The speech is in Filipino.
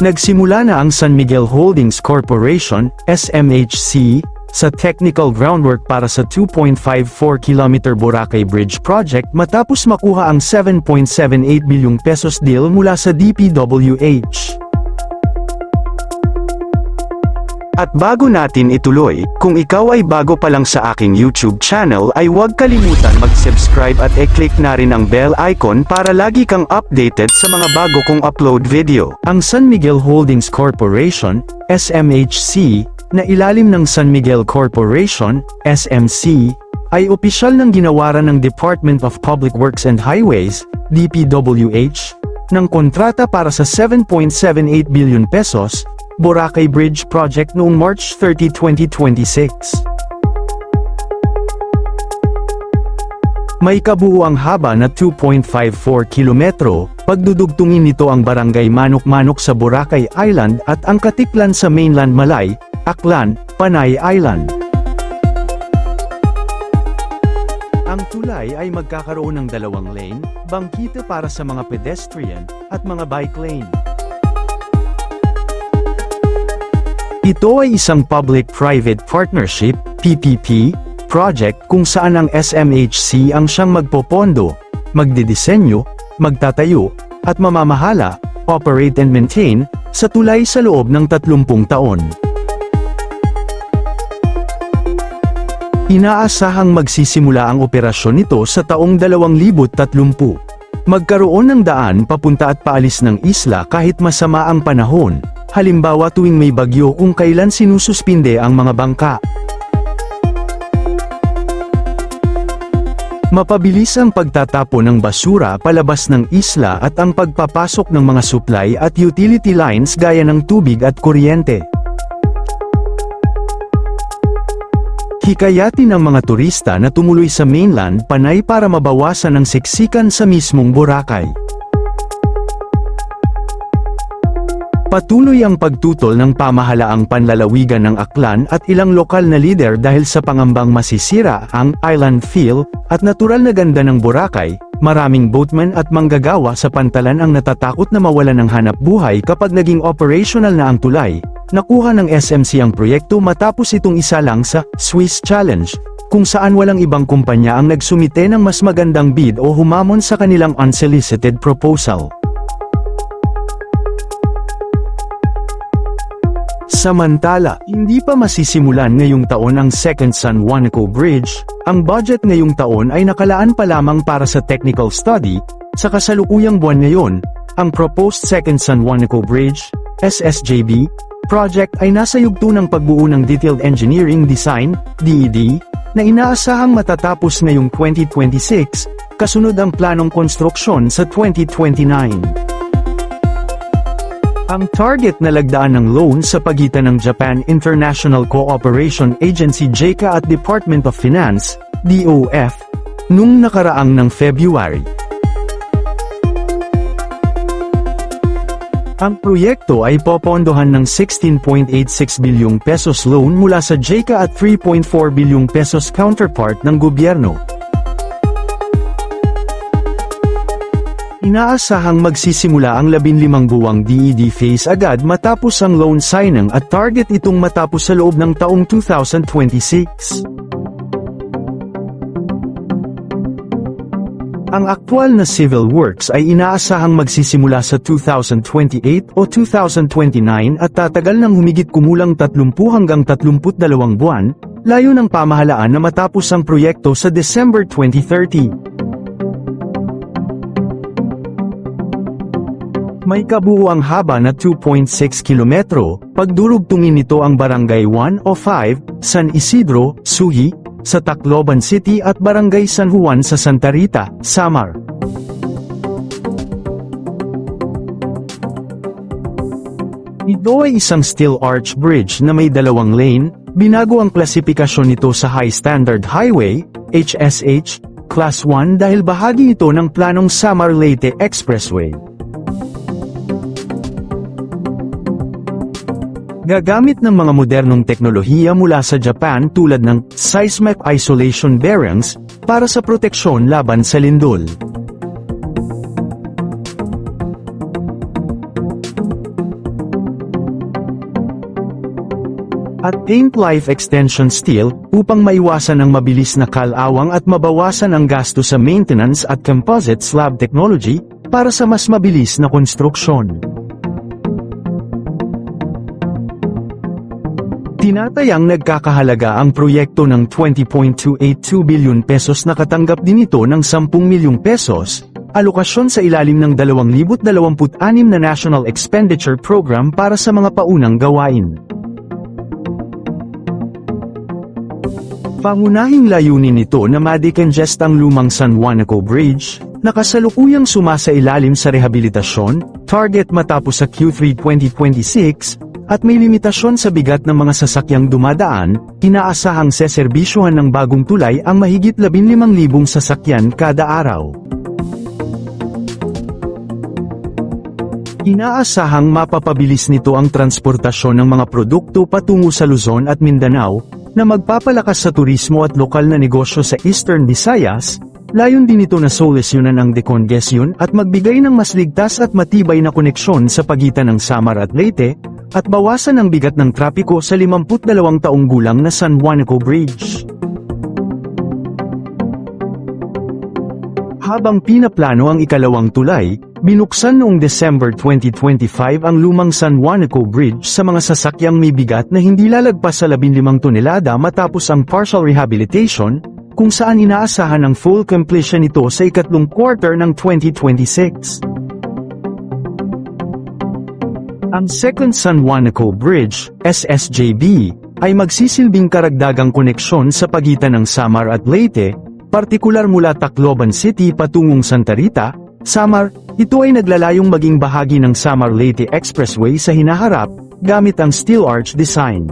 Nagsimula na ang San Miguel Holdings Corporation, SMHC, sa technical groundwork para sa 2.54 km Boracay Bridge Project matapos makuha ang 7.78 bilyong pesos deal mula sa DPWH. At bago natin ituloy, kung ikaw ay bago pa lang sa aking YouTube channel ay huwag kalimutan mag-subscribe at i-click na rin ang bell icon para lagi kang updated sa mga bago kong upload video. Ang San Miguel Holdings Corporation, SMHC, na ilalim ng San Miguel Corporation, SMC, ay opisyal ng ginawaran ng Department of Public Works and Highways, DPWH, ng kontrata para sa 7.78 billion pesos, Boracay Bridge Project noong March 30, 2026. May kabuuang haba na 2.54 kilometro, pagdudugtungin nito ang barangay Manok-Manok sa Boracay Island at ang Katiklan sa mainland Malay, Aklan, Panay Island. Ang tulay ay magkakaroon ng 2 lane, bangkita para sa mga pedestrian, at mga bike lane. Ito ay isang public-private partnership, PPP, project kung saan ang SMHC ang siyang magpopondo, magdidisenyo, magtatayo, at mamamahala, operate and maintain, sa tulay sa loob ng 30 taon. Inaasahang magsisimula ang operasyon nito sa taong 2030. Magkaroon ng daan papunta at paalis ng isla kahit masama ang panahon. Halimbawa tuwing may bagyo kung kailan sinususpinde ang mga bangka. Mapabilis ang pagtatapon ng basura palabas ng isla at ang pagpapasok ng mga supply at utility lines gaya ng tubig at kuryente. Hikayatin ang mga turista na tumuloy sa mainland Panay para mabawasan ang siksikan sa mismong Boracay. Patuloy ang pagtutol ng pamahalaang panlalawigan ng Aklan at ilang lokal na lider dahil sa pangambang masisira ang island feel at natural na ganda ng Boracay. Maraming boatmen at manggagawa sa pantalan ang natatakot na mawalan ng hanap buhay kapag naging operational na ang tulay. Nakuha ng SMC ang proyekto matapos itong isa lang sa Swiss Challenge, kung saan walang ibang kumpanya ang nagsumite ng mas magandang bid o humamon sa kanilang unsolicited proposal. Samantala, hindi pa masisimulan ngayong taon ang Second San Juanico Bridge. Ang budget ngayong taon ay nakalaan pa lamang para sa technical study. Sa kasalukuyang buwan ngayon, ang proposed Second San Juanico Bridge, SSJB, project ay nasa yugto ng pagbuo ng Detailed Engineering Design, DED, na inaasahang matatapos ngayong 2026, kasunod ang planong konstruksyon sa 2029. Ang target na lagdaan ng loan sa pagitan ng Japan International Cooperation Agency JICA at Department of Finance, DOF, nung nakaraang ng February. Ang proyekto ay popondohan ng 16.86 bilyong pesos loan mula sa JICA at 3.4 bilyong pesos counterpart ng gobyerno. Inaasahang magsisimula ang 15 buwang DED phase agad matapos ang loan signing at target itong matapos sa loob ng taong 2026. Ang aktwal na civil works ay inaasahang magsisimula sa 2028 o 2029 at tatagal ng humigit kumulang 30 hanggang 32 buwan, layo ng pamahalaan na matapos ang proyekto sa December 2030. May kabuuang haba na 2.6 kilometro, pagdurugtungin nito ang Barangay 105, San Isidro, Suhi, sa Tacloban City at Barangay San Juan sa Santa Rita, Samar. Ito ay isang steel arch bridge na may 2 lane, binago ang klasifikasyon nito sa High Standard Highway, HSH, Class 1 dahil bahagi ito ng planong Samar-Leyte Expressway. Gagamit ng mga modernong teknolohiya mula sa Japan tulad ng seismic isolation bearings para sa proteksyon laban sa lindol. at Paint Life Extension Steel upang maiwasan ang mabilis na kalawang at mabawasan ang gasto sa maintenance at composite slab technology para sa mas mabilis na konstruksyon. Tinatayang nagkakahalaga ang proyekto ng 20.282 billion pesos na katanggap din ito ng 10 milyong pesos, alokasyon sa ilalim ng 2026 na National Expenditure Program para sa mga paunang gawain. Pangunahing layunin nito na ma-decongest ang lumang San Juanico Bridge, na kasalukuyang sumasailalim sa rehabilitasyon, target matapos sa Q3 2026, at may limitasyon sa bigat ng mga sasakyang dumadaan, inaasahang seserbisyohan ng bagong tulay ang mahigit 15,000 sasakyan kada araw. Inaasahang mapapabilis nito ang transportasyon ng mga produkto patungo sa Luzon at Mindanao, na magpapalakas sa turismo at lokal na negosyo sa Eastern Visayas. Layon din ito na solusyonan ang decongestion at magbigay ng mas ligtas at matibay na koneksyon sa pagitan ng Samar at Leyte, at bawasan ang bigat ng trapiko sa 52 taong gulang na San Juanico Bridge. Habang pinaplano ang ikalawang tulay, binuksan noong December 2025 ang lumang San Juanico Bridge sa mga sasakyang may bigat na hindi lalagpas sa 15 tonelada matapos ang partial rehabilitation, kung saan inaasahan ang full completion nito sa ikatlong quarter ng 2026. Ang Second San Juanico Bridge, SSJB, ay magsisilbing karagdagang koneksyon sa pagitan ng Samar at Leyte, partikular mula Tacloban City patungong Santa Rita, Samar. Ito ay naglalayong maging bahagi ng Samar-Leyte Expressway sa hinaharap, gamit ang steel arch design.